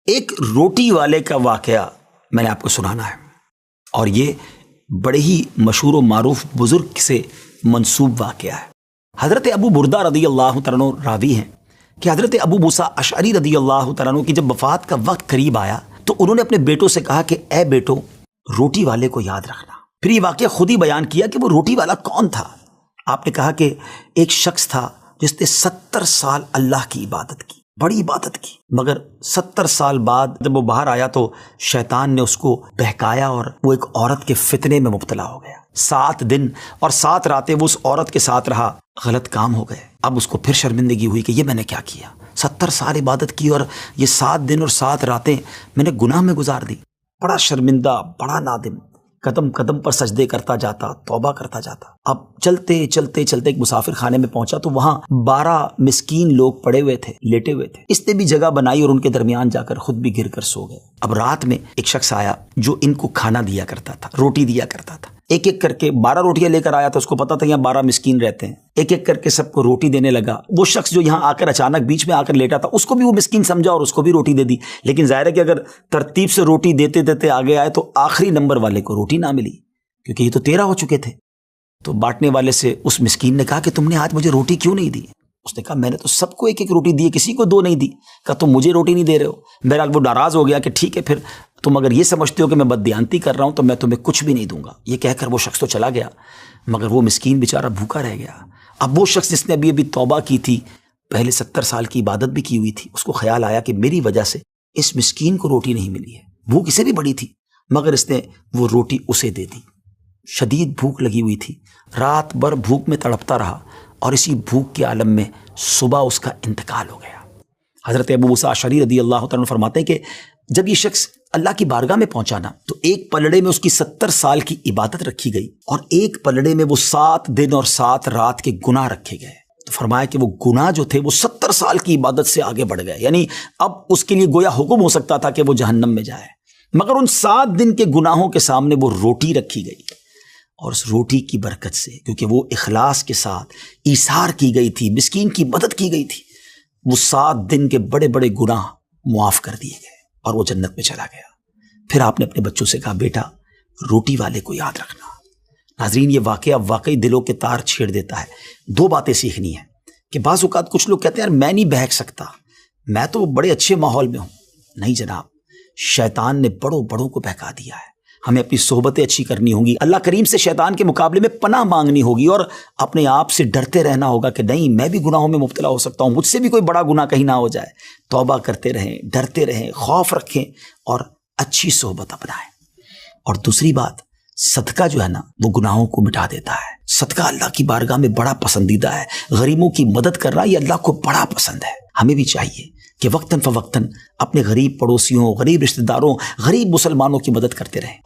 ایک روٹی والے کا واقعہ میں نے آپ کو سنانا ہے، اور یہ بڑے ہی مشہور و معروف بزرگ سے منسوب واقعہ ہے۔ حضرت ابو بردہ رضی اللہ تعالیٰ عنہ راوی ہیں کہ حضرت ابو موسیٰ اشعری رضی اللہ تعالیٰ عنہ کی جب وفات کا وقت قریب آیا تو انہوں نے اپنے بیٹوں سے کہا کہ اے بیٹو، روٹی والے کو یاد رکھنا۔ پھر یہ واقعہ خود ہی بیان کیا کہ وہ روٹی والا کون تھا۔ آپ نے کہا کہ ایک شخص تھا جس نے 70 سال اللہ کی عبادت کی، بڑی عبادت کی، مگر 70 سال بعد جب وہ باہر آیا تو شیطان نے اس کو بہکایا اور وہ ایک عورت کے فتنے میں مبتلا ہو گیا۔ 7 دن اور 7 راتیں وہ اس عورت کے ساتھ رہا، غلط کام ہو گئے۔ اب اس کو پھر شرمندگی ہوئی کہ یہ میں نے کیا کیا، 70 سال عبادت کی اور یہ 7 دن اور 7 راتیں میں نے گناہ میں گزار دی۔ بڑا شرمندہ، بڑا نادم، قدم قدم پر سجدے کرتا جاتا، توبہ کرتا جاتا۔ اب چلتے چلتے چلتے ایک مسافر خانے میں پہنچا تو وہاں 12 مسکین لوگ پڑے ہوئے تھے، لیٹے ہوئے تھے۔ اس نے بھی جگہ بنائی اور ان کے درمیان جا کر خود بھی گر کر سو گئے۔ اب رات میں ایک شخص آیا جو ان کو کھانا دیا کرتا تھا، روٹی دیا کرتا تھا۔ ایک ایک کر کے 12 روٹیاں لے کر آیا تھا، اس کو پتا تھا یہاں 12 مسکین رہتے ہیں۔ ایک ایک کر کے سب کو روٹی دینے لگا۔ وہ شخص جو یہاں آ کر اچانک بیچ میں آ کر لیٹا تھا، اس کو بھی وہ مسکین سمجھا اور اس کو بھی روٹی دے دی۔ لیکن ظاہر ہے کہ اگر ترتیب سے روٹی دیتے دیتے آگے آئے تو آخری نمبر والے کو روٹی نہ ملی، کیونکہ یہ تو 13 ہو چکے تھے۔ تو بانٹنے والے سے اس مسکین نے کہا کہ تم نے آج مجھے روٹی کیوں نہیں دی؟ اس نے کہا میں نے تو سب کو ایک ایک روٹی دی، کسی کو 2 نہیں دی۔ کہا تم مجھے روٹی نہیں دے رہے ہو۔ بہرحال وہ ناراض ہو گیا کہ ٹھیک ہے، پھر تم اگر یہ سمجھتے ہو کہ میں بددیانتی کر رہا ہوں تو میں تمہیں کچھ بھی نہیں دوں گا۔ یہ کہہ کر وہ شخص تو چلا گیا، مگر وہ مسکین بیچارہ بھوکا رہ گیا۔ اب وہ شخص جس نے ابھی توبہ کی تھی، پہلے 70 سال کی عبادت بھی کی ہوئی تھی، اس کو خیال آیا کہ میری وجہ سے اس مسکین کو روٹی نہیں ملی ہے۔ بھوک اسے بھی بڑی تھی، مگر اس نے وہ روٹی اسے دے دی۔ شدید بھوک لگی ہوئی تھی، رات بھر بھوک میں تڑپتا رہا اور اسی بھوک کے عالم میں صبح اس کا انتقال ہو گیا۔ حضرت ابو موسیٰ اشعری رضی اللہ تعالیٰ عنہ فرماتے ہیں کہ جب یہ شخص اللہ کی بارگاہ میں پہنچا نا تو ایک پلڑے میں اس کی 70 سال کی عبادت رکھی گئی اور ایک پلڑے میں وہ 7 دن اور 7 رات کے گناہ رکھے گئے۔ تو فرمایا کہ وہ گناہ جو تھے وہ 70 سال کی عبادت سے آگے بڑھ گئے، یعنی اب اس کے لیے گویا حکم ہو سکتا تھا کہ وہ جہنم میں جائے، مگر ان 7 دن کے گناہوں کے سامنے وہ روٹی رکھی گئی، اور اس روٹی کی برکت سے، کیونکہ وہ اخلاص کے ساتھ ایثار کی گئی تھی، مسکین کی مدد کی گئی تھی، وہ 7 دن کے بڑے بڑے گناہ معاف کر دیے گئے اور وہ جنت میں چلا گیا۔ پھر آپ نے اپنے بچوں سے کہا بیٹا روٹی والے کو یاد رکھنا۔ ناظرین، یہ واقعہ واقعی دلوں کے تار چھیڑ دیتا ہے۔ 2 باتیں سیکھنی ہیں کہ بعض اوقات کچھ لوگ کہتے ہیں یار میں نہیں بہک سکتا، میں تو بڑے اچھے ماحول میں ہوں۔ نہیں جناب، شیطان نے بڑوں بڑوں کو بہکا دیا ہے۔ ہمیں اپنی صحبتیں اچھی کرنی ہوں گی، اللہ کریم سے شیطان کے مقابلے میں پناہ مانگنی ہوگی اور اپنے آپ سے ڈرتے رہنا ہوگا کہ نہیں میں بھی گناہوں میں مبتلا ہو سکتا ہوں، مجھ سے بھی کوئی بڑا گناہ کہیں نہ ہو جائے۔ توبہ کرتے رہیں، ڈرتے رہیں، خوف رکھیں اور اچھی صحبت اپنائیں۔ اور دوسری بات، صدقہ جو ہے نا وہ گناہوں کو مٹا دیتا ہے۔ صدقہ اللہ کی بارگاہ میں بڑا پسندیدہ ہے، غریبوں کی مدد کرنا یہ اللہ کو بڑا پسند ہے۔ ہمیں بھی چاہیے کہ وقتاً فوقتاً اپنے غریب پڑوسیوں، غریب رشتہ داروں، غریب مسلمانوں کی مدد کرتے رہیں۔